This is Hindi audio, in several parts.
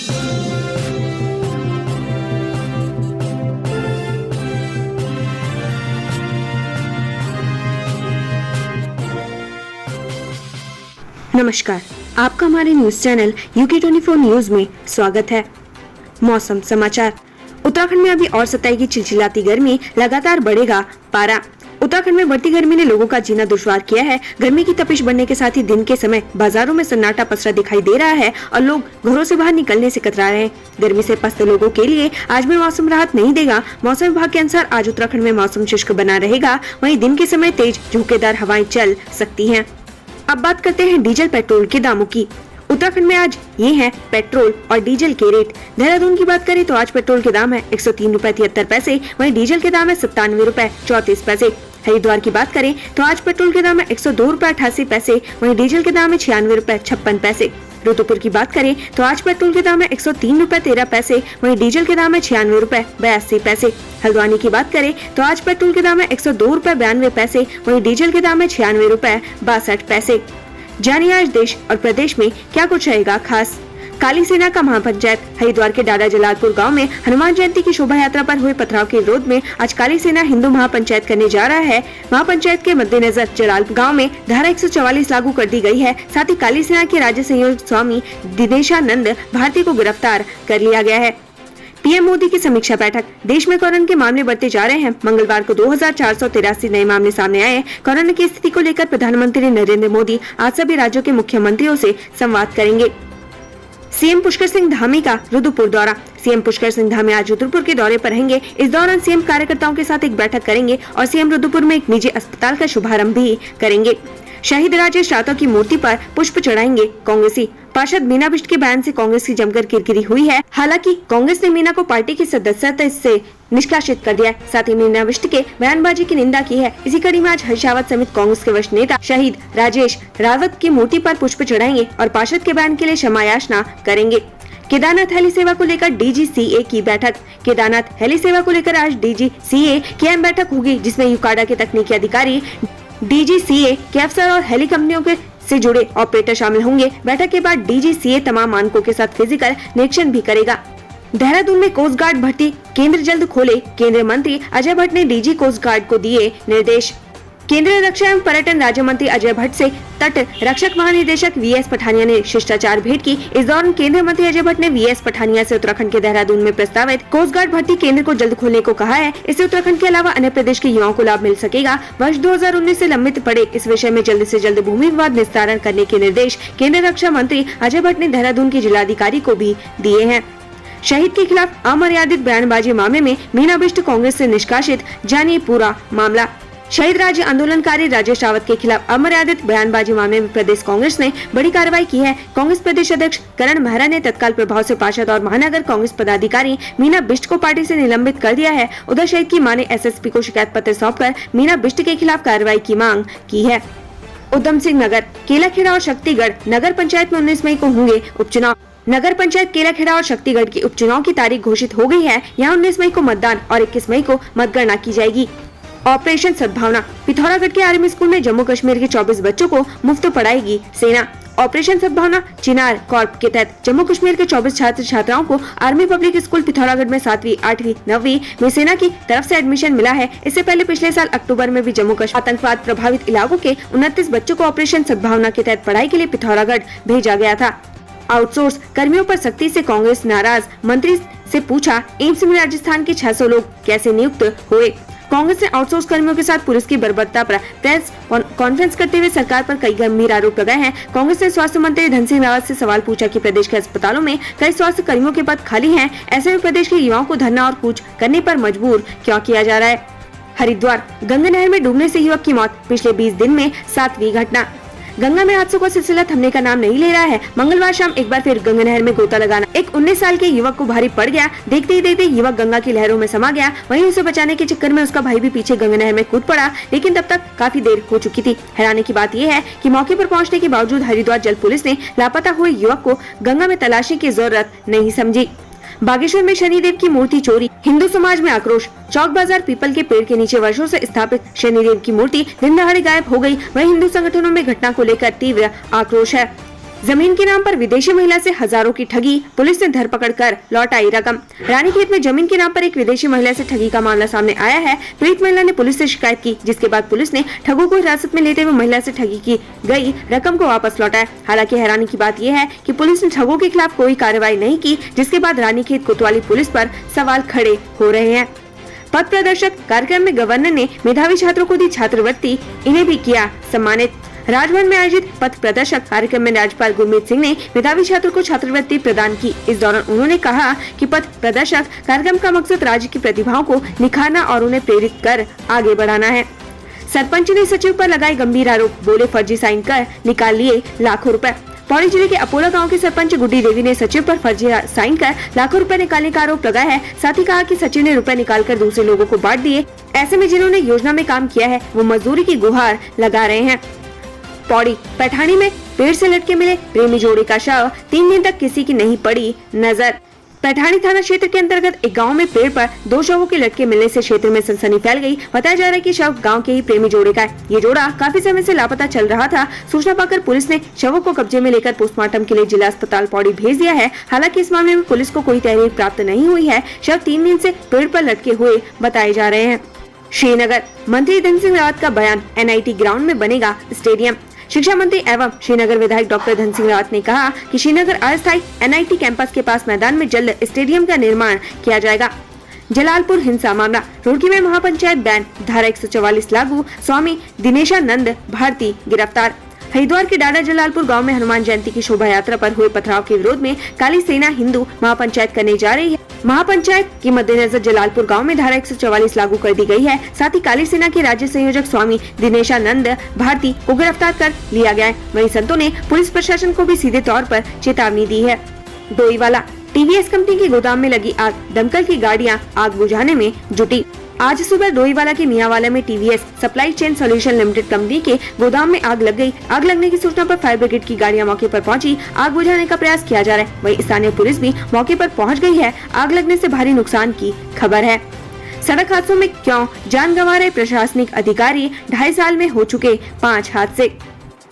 नमस्कार, आपका हमारे न्यूज चैनल UK24 न्यूज में स्वागत है। मौसम समाचार। उत्तराखंड में अभी और सताएगी चिलचिलाती गर्मी, लगातार बढ़ेगा पारा। उत्तराखंड में बढ़ती गर्मी ने लोगों का जीना दुश्वार किया है। गर्मी की तपिश बढ़ने के साथ ही दिन के समय बाजारों में सन्नाटा पसरा दिखाई दे रहा है और लोग घरों से बाहर निकलने से कतरा रहे हैं। गर्मी से पस्त लोगों के लिए आज भी मौसम राहत नहीं देगा। मौसम विभाग के अनुसार आज उत्तराखंड में मौसम शुष्क बना रहेगा। वहीं दिन के समय तेज झोंकेदार हवाएं चल सकती है। अब बात करते हैं डीजल पेट्रोल के दामों की। उत्तराखंड में आज ये हैं पेट्रोल और डीजल के रेट। देहरादून की बात करें तो आज पेट्रोल के दाम है 103 रुपए 73 पैसे, वहीं डीजल के दाम है 97 रुपए 34 पैसे। हरिद्वार की बात करें तो आज पेट्रोल के दाम है 102 रुपए 88 पैसे, वहीं डीजल के दाम है 96 रुपए 56 पैसे। रुद्रपुर की बात करें तो आज पेट्रोल के दाम है 103 रुपए 13 पैसे, वहीं डीजल के दाम है 96 रुपए 82 पैसे। हल्द्वानी की बात करें तो आज पेट्रोल के दाम है 102 रुपए 92 पैसे, वहीं डीजल के दाम है 96 रुपए 62 पैसे। जानिए आज देश और प्रदेश में क्या कुछ रहेगा खास। काली सेना का महापंचायत। हरिद्वार के डाडा जलालपुर गांव में हनुमान जयंती की शोभा यात्रा पर हुए पथराव के विरोध में आज काली सेना हिंदू महापंचायत करने जा रहा है। महापंचायत के मद्देनजर जलालपुर गांव में धारा 144 लागू कर दी गई है। साथ ही काली सेना के राज्य संयोजक स्वामी दिनेशानंद भारती को गिरफ्तार कर लिया गया है। पीएम मोदी की समीक्षा बैठक। देश में कोरोना के मामले बढ़ते जा रहे हैं। मंगलवार को 2483 नए मामले सामने आए। कोरोना की स्थिति को लेकर प्रधानमंत्री नरेंद्र मोदी आज सभी राज्यों के मुख्यमंत्रियों से संवाद करेंगे। सीएम पुष्कर सिंह धामी का रुद्रपुर दौरा। सीएम पुष्कर सिंह धामी आज रुद्रपुर के दौरे पर रहेंगे। इस दौरान सीएम कार्यकर्ताओं के साथ एक बैठक करेंगे और सीएम रुद्रपुर में एक निजी अस्पताल का शुभारंभ भी करेंगे। शहीद राजेश राठौर की मूर्ति पर पुष्प चढ़ाएंगे कांग्रेसी। पार्षद मीना बिष्ट के बयान से कांग्रेस की जमकर किरकिरी हुई है। हालांकि कांग्रेस ने मीना को पार्टी की सदस्यता से निष्कासित कर दिया है। साथ ही मीना बिष्ट के बयानबाजी की निंदा की है। इसी कड़ी में आज हर्षावत समेत कांग्रेस के वरिष्ठ नेता शहीद राजेश रावत की मूर्ति पर पुष्प चढ़ाएंगे और पार्षद के बयान के लिए क्षमा याचना करेंगे। केदारनाथ हेली सेवा को लेकर DGCA की बैठक। केदारनाथ हेली सेवा को लेकर आज DGCA की अहम बैठक होगी, जिसमें यूकाडा के तकनीकी अधिकारी, DGCA के अफसर और हेली कंपनियों के से जुड़े ऑपरेटर शामिल होंगे। बैठक के बाद DGCA तमाम मानकों के साथ फिजिकल निरीक्षण भी करेगा। देहरादून में कोस्ट गार्ड भर्ती केंद्र जल्द खोले। केंद्रीय मंत्री अजय भट्ट ने DG कोस्ट गार्ड को दिए निर्देश। केंद्रीय रक्षा एवं पर्यटन राज्य मंत्री अजय भट्ट से तट रक्षक महानिदेशक VS पठानिया ने शिष्टाचार भेंट की। इस दौरान केंद्रीय मंत्री अजय भट्ट ने VS पठानिया से उत्तराखंड के देहरादून में प्रस्तावित कोस्ट गार्ड भर्ती केंद्र को जल्द खोलने को कहा है। इससे उत्तराखंड के अलावा अन्य प्रदेश के युवाओं को लाभ मिल सकेगा। वर्ष 2019 से लंबित पड़े इस विषय में जल्द से जल्द भूमि विवाद निस्तारण करने के निर्देश केंद्रीय रक्षा मंत्री अजय भट्ट ने देहरादून के जिलाधिकारी को भी दिए हैं। शहीद के खिलाफ अमर्यादित बयानबाजी मामले में मीना बिष्ट कांग्रेस से निष्कासित। जानिए पूरा मामला। शहीद राज्य आंदोलनकारी राजेश रावत के खिलाफ अमर्यादित बयानबाजी मामले में प्रदेश कांग्रेस ने बड़ी कार्रवाई की है। कांग्रेस प्रदेश अध्यक्ष करण मेहरा ने तत्काल प्रभाव से पार्षद और महानगर कांग्रेस पदाधिकारी मीना बिष्ट को पार्टी से निलंबित कर दिया है। उधर शहीद की मां ने SSP को शिकायत पत्र सौंपकर मीना बिष्ट के खिलाफ कार्रवाई की मांग की है। उधम सिंह नगर, केलाखेड़ा और शक्तिगढ़ नगर पंचायत में 19 मई को होंगे उपचुनाव। नगर पंचायत केलाखेड़ा और शक्तिगढ़ की उपचुनाव की तारीख घोषित हो गई है। यहाँ 19 मई को मतदान और 21 मई को मतगणना की जाएगी। ऑपरेशन सद्भावना। पिथौरागढ़ के आर्मी स्कूल में जम्मू कश्मीर के 24 बच्चों को मुफ्त पढ़ाएगी सेना। ऑपरेशन सद्भावना चिनार कॉर्प के तहत जम्मू कश्मीर के 24 छात्र छात्राओं को आर्मी पब्लिक स्कूल पिथौरागढ़ में 7वीं, 8वीं, 9वीं में सेना की तरफ से एडमिशन मिला है। इससे पहले पिछले साल अक्टूबर में भी जम्मू कश्मीर आतंकवाद प्रभावित इलाकों के 29 बच्चों को ऑपरेशन सद्भावना के तहत पढ़ाई के लिए पिथौरागढ़ भेजा गया था। आउटसोर्स कर्मियों पर सख्ती से कांग्रेस नाराज। मंत्री से पूछा, एम्स में राजस्थान के 600 लोग कैसे नियुक्त हुए। कांग्रेस ने आउटसोर्स कर्मियों के साथ पुलिस की बर्बरता पर प्रेस कॉन्फ्रेंस करते हुए सरकार पर कई गंभीर आरोप लगाए हैं। कांग्रेस ने स्वास्थ्य मंत्री धन सिंह रावत से सवाल पूछा कि प्रदेश के अस्पतालों में कई स्वास्थ्य कर्मियों के पद खाली हैं। ऐसे में प्रदेश के युवाओं को धरना और कूच करने पर मजबूर क्यों किया जा रहा है। हरिद्वार, गंगा नहर में डूबने से युवक की मौत। पिछले 20 दिन में 7वीं घटना। गंगा में हादसों का सिलसिला थमने का नाम नहीं ले रहा है। मंगलवार शाम एक बार फिर गंगा नहर में गोता लगाना एक 19 साल के युवक को भारी पड़ गया। देखते ही देखते युवक गंगा की लहरों में समा गया। वहीं उसे बचाने के चक्कर में उसका भाई भी पीछे गंगा नहर में कूद पड़ा, लेकिन तब तक काफी देर हो चुकी थी। हैरानी की बात यह है कि मौके पर पहुंचने के बावजूद हरिद्वार जल पुलिस ने लापता हुए युवक को गंगा में तलाशी की जरूरत नहीं समझी। बागेश्वर में शनिदेव की मूर्ति चोरी। हिंदू समाज में आक्रोश। चौक बाजार पीपल के पेड़ के नीचे वर्षों से स्थापित शनिदेव की मूर्ति दिन दहाड़े गायब हो गई। वहीं हिंदू संगठनों में घटना को लेकर तीव्र आक्रोश है। जमीन के नाम पर विदेशी महिला से हजारों की ठगी, पुलिस ने धरपकड़ कर लौटाई रकम। रानीखेत में जमीन के नाम पर एक विदेशी महिला से ठगी का मामला सामने आया है। पीड़ित महिला ने पुलिस से शिकायत की, जिसके बाद पुलिस ने ठगों को हिरासत में लेते हुए महिला से ठगी की गई रकम को वापस लौटाया। हालांकि हैरानी की बात यह है कि पुलिस ने ठगों के खिलाफ कोई कार्रवाई नहीं की, जिसके बाद रानीखेत कोतवाली पुलिस पर सवाल खड़े हो रहे हैं। पथ प्रदर्शक कार्यक्रम में गवर्नर ने मेधावी छात्रों को दी छात्रवृत्ति, इन्हें भी किया सम्मानित। राजभवन में आयोजित पथ प्रदर्शक कार्यक्रम में राज्यपाल गुरमीत सिंह ने मेधावी छात्रों को छात्रवृत्ति प्रदान की। इस दौरान उन्होंने कहा कि पथ प्रदर्शक कार्यक्रम का मकसद राज्य की प्रतिभाओं को निखारना और उन्हें प्रेरित कर आगे बढ़ाना है। सरपंच ने सचिव पर लगाए गंभीर आरोप, बोले फर्जी साइन कर निकाल लिए लाखों रुपए। पौड़ी जिले के अपोला गांव के सरपंच गुड्डी देवी ने सचिव पर फर्जी साइन कर लाखों रुपए निकालने का आरोप लगाया है। साथ ही कहा कि सचिव ने रुपए निकालकर दूसरे लोगों को बांट दिए। ऐसे में जिन्होंने योजना में काम किया है वो मजदूरी की गुहार लगा रहे हैं। पौड़ी पैठानी में पेड़ से लटके मिले प्रेमी जोड़े का शव, 3 दिन तक किसी की नहीं पड़ी नजर। पैठानी थाना क्षेत्र के अंतर्गत एक गांव में पेड़ पर 2 शवों के लटके मिलने से क्षेत्र में सनसनी फैल गई। बताया जा रहा है कि शव गांव के ही प्रेमी जोड़े का है। ये जोड़ा काफी समय से लापता चल रहा था। सूचना पाकर पुलिस ने शवों को कब्जे में लेकर पोस्टमार्टम के लिए जिला अस्पताल पौड़ी भेज दिया है। हालांकि इस मामले में पुलिस को कोई तहरीर प्राप्त नहीं हुई है। शव 3 दिन से पेड़ पर लटके हुए बताए जा रहे हैं। श्रीनगर मंत्री धन सिंह रावत का बयान, NIT ग्राउंड में बनेगा स्टेडियम। शिक्षा मंत्री एवं श्रीनगर विधायक डॉक्टर धन सिंह रावत ने कहा कि श्रीनगर अस्थायी NIT कैंपस के पास मैदान में जल्द स्टेडियम का निर्माण किया जाएगा। जलालपुर हिंसा मामला, रुड़की में महापंचायत बैन, धारा 144 लागू, स्वामी दिनेशानंद भारती गिरफ्तार। हरिद्वार के डाडा जलालपुर गांव में हनुमान जयंती की शोभा यात्रा पर हुए पथराव के विरोध में काली सेना हिंदू महापंचायत करने जा रही है। महापंचायत के मद्देनजर जलालपुर गांव में धारा 144 लागू कर दी गई है। साथ ही काली सेना के राज्य संयोजक स्वामी दिनेशानंद भारती को गिरफ्तार कर लिया गया है। वहीं संतों ने पुलिस प्रशासन को भी सीधे तौर पर चेतावनी दी है। डोईवाला TVS कंपनी के गोदाम में लगी आग, दमकल की गाड़ियां आग बुझाने में जुटी। आज सुबह डोईवाला के मियावाला में TVS supply chain solution limited company के गोदाम में आग लग गई। आग लगने की सूचना पर फायर ब्रिगेड की गाड़ियां मौके पर पहुंची। आग बुझाने का प्रयास किया जा रहा है। वहीं स्थानीय पुलिस भी मौके पर पहुंच गई है। आग लगने से भारी नुकसान की खबर है। सड़क हादसों में क्यों जान गंवा रहे प्रशासनिक अधिकारी, 2.5 साल में हो चुके 5 हादसे।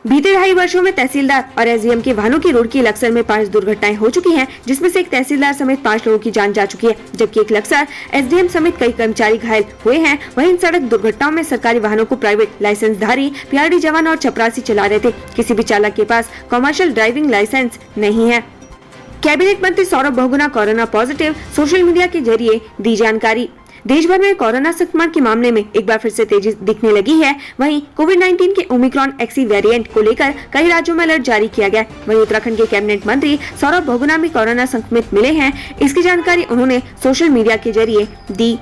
बीते 2.5 वर्षों में तहसीलदार और SDM के वाहनों की रुड़की लक्सर में 5 दुर्घटनाएं हो चुकी हैं, जिसमें से एक तहसीलदार समेत 5 लोगों की जान जा चुकी है, जबकि एक लक्सर SDM समेत कई कर्मचारी घायल हुए हैं। वहीं इन सड़क दुर्घटनाओं में सरकारी वाहनों को प्राइवेट लाइसेंसधारी PRD जवान और चपरासी चला रहे थे। किसी भी चालक के पास कमर्शियल ड्राइविंग लाइसेंस नहीं है। कैबिनेट मंत्री Saurabh Bahuguna corona positive, social media के जरिए दी जानकारी। देश भर में कोरोना संक्रमण के मामले में एक बार फिर से तेजी दिखने लगी है। वहीं कोविड-19 के ओमिक्रॉन XE वेरिएंट को लेकर कई राज्यों में अलर्ट जारी किया गया। वहीं उत्तराखंड के कैबिनेट मंत्री सौरभ बहुगुणा भी कोरोना संक्रमित मिले हैं। इसकी जानकारी उन्होंने सोशल मीडिया के जरिए दी।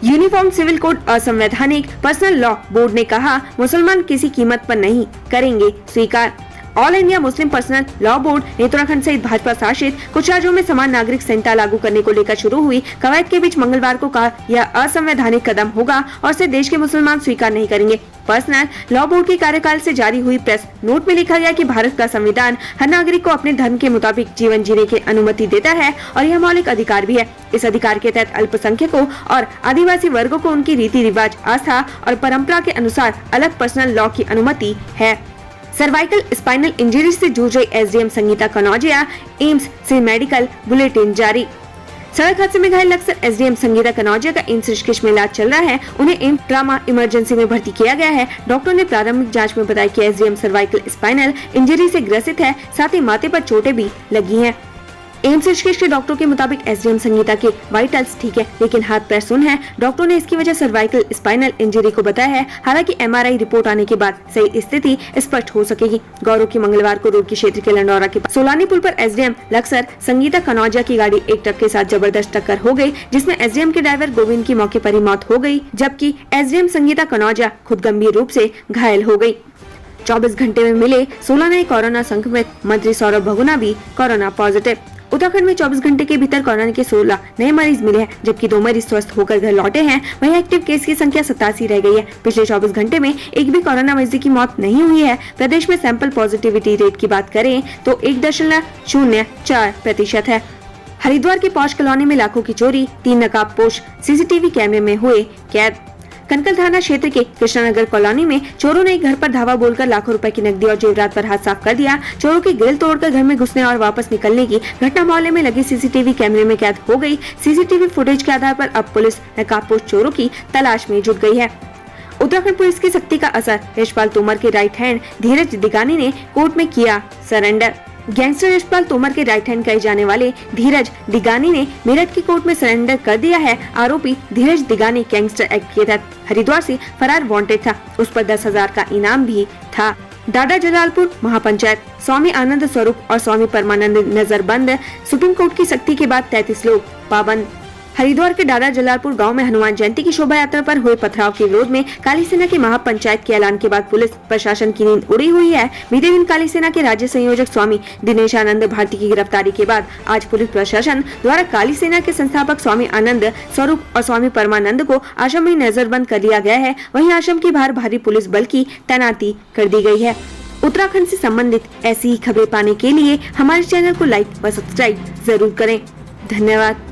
यूनिफॉर्म सिविल कोड असंवैधानिक, पर्सनल लॉ बोर्ड ने कहा मुसलमान किसी कीमत पर नहीं करेंगे स्वीकार। All India Muslim personal law board ने उत्तराखंड सहित भाजपा शासित कुछ राज्यों में समान नागरिक संहिता लागू करने को लेकर शुरू हुई कवायद के बीच मंगलवार को कहा यह असंवैधानिक कदम होगा और इसे देश के मुसलमान स्वीकार नहीं करेंगे। पर्सनल लॉ बोर्ड के कार्यकाल से जारी हुई प्रेस नोट में लिखा गया कि भारत का संविधान हर नागरिक को अपने धर्म के मुताबिक जीवन जीने की अनुमति देता है और यह मौलिक अधिकार भी है। इस अधिकार के तहत अल्पसंख्यकों और आदिवासी वर्गों को उनकी रीति रिवाज, आस्था और परंपरा के अनुसार अलग पर्सनल लॉ की अनुमति है। सर्वाइकल स्पाइनल इंजरी से जूझ रही SDM संगीता कनौजिया, एम्स से मेडिकल बुलेटिन जारी। सड़क हादसे में घायल लक्सर SDM संगीता कनौजिया का एम्स ऋषिकेश में इलाज चल रहा है। उन्हें एम्स ट्रामा इमरजेंसी में भर्ती किया गया है। डॉक्टर ने प्रारंभिक जांच में बताया कि SDM सर्वाइकल स्पाइनल इंजरी से ग्रसित है, साथ ही माथे पर चोटें भी लगी हैं। एम्स ऋषिकेश के डॉक्टर के मुताबिक SDM संगीता के वाइटल्स ठीक है, लेकिन हाथ पैर सुन्न है। डॉक्टर ने इसकी वजह सर्वाइकल स्पाइनल इंजरी को बताया है। हालांकि MRI रिपोर्ट आने के बाद सही स्थिति स्पष्ट हो सकेगी। गौरव की मंगलवार को रुड़की क्षेत्र के लंडौरा के पास सोलानी पुल पर SDM लक्सर संगीता कनौजिया की गाड़ी एक ट्रक के साथ जबरदस्त टक्कर हो गई, जिसमें SDM के ड्राइवर गोविंद की मौके पर ही मौत हो गई, जबकि SDM संगीता कनौजिया खुद गंभीर रूप से घायल हो गयी। 24 घंटे में मिले 16 नए कोरोना संक्रमित, मंत्री सौरभ बहुगुणा भी कोरोना पॉजिटिव। उत्तराखंड में 24 घंटे के भीतर कोरोना के 16 नए मरीज मिले हैं, जबकि 2 मरीज स्वस्थ होकर घर लौटे हैं। वहीं एक्टिव केस की संख्या 87 रह गई है। पिछले 24 घंटे में एक भी कोरोना मरीज की मौत नहीं हुई है। प्रदेश में सैंपल पॉजिटिविटी रेट की बात करें तो 1.04% है। हरिद्वार के पौष कॉलोनी में लाखों की चोरी, 3 नकाबपोश CCTV कैमरे में हुए कैद। कनकल थाना क्षेत्र के कृष्णानगर कॉलोनी में चोरों ने एक घर पर धावा बोलकर लाखों रुपए की नकदी और जेवरात पर हाथ साफ कर दिया। चोरों की ग्रिल तोड़कर घर में घुसने और वापस निकलने की घटना मोहल्ले में लगे सीसीटीवी कैमरे में कैद हो गई। सीसीटीवी फुटेज के आधार पर अब पुलिस नकाबपोश चोरों की तलाश में जुट गई है। उत्तराखंड पुलिस की सख्ती का असर, यशपाल तोमर के राइट हैंड धीरज दिगानी ने कोर्ट में किया सरेंडर। गैंगस्टर यशपाल तोमर के राइट हैंड कहे जाने वाले धीरज दिगानी ने मेरठ की कोर्ट में सरेंडर कर दिया है। आरोपी धीरज दिगानी गैंगस्टर एक्ट के तहत हरिद्वार से फरार वांटेड था। उस पर 10,000 का इनाम भी था। डाडा जलालपुर महापंचायत, स्वामी आनंद स्वरूप और स्वामी परमानंद नजरबंद। सुप्रीम कोर्ट की सख्ती के बाद 33 लोग पाबंद। हरिद्वार के डाडा जलालपुर गांव में हनुमान जयंती की शोभा यात्रा पर हुए पथराव के विरोध में काली सेना की महापंचायत के ऐलान के बाद पुलिस प्रशासन की नींद उड़ी हुई है। बीते दिन काली सेना के राज्य संयोजक स्वामी दिनेश आनंद भारती की गिरफ्तारी के बाद आज पुलिस प्रशासन द्वारा काली सेना के संस्थापक स्वामी आनंद स्वरूप और स्वामी परमानंद को आश्रम में नजरबंद कर लिया गया है। वहीं आश्रम के बाहर भारी पुलिस बल की तैनाती कर दी गई है। उत्तराखंड से संबंधित ऐसी ही खबरें पाने के लिए हमारे चैनल को लाइक व सब्सक्राइब जरूर करें। धन्यवाद।